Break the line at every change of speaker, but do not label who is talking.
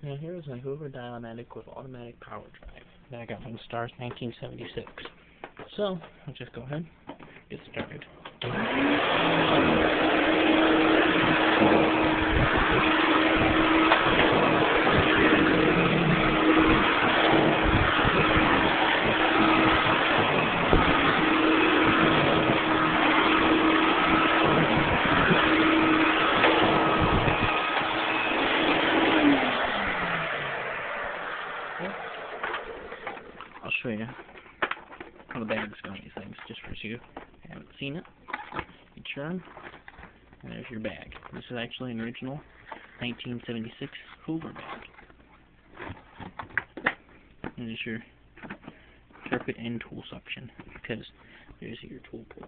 Now here is my Hoover Dial-O-Matic with automatic power drive that I got from the Stars 1976. So, I'll just go ahead and get started. I'll show you how the bags go on these things, just for you who haven't seen it. You turn, and there's your bag. This is actually an original 1976 Hoover bag. And there's your carpet and tool suction, because there's your tool pull.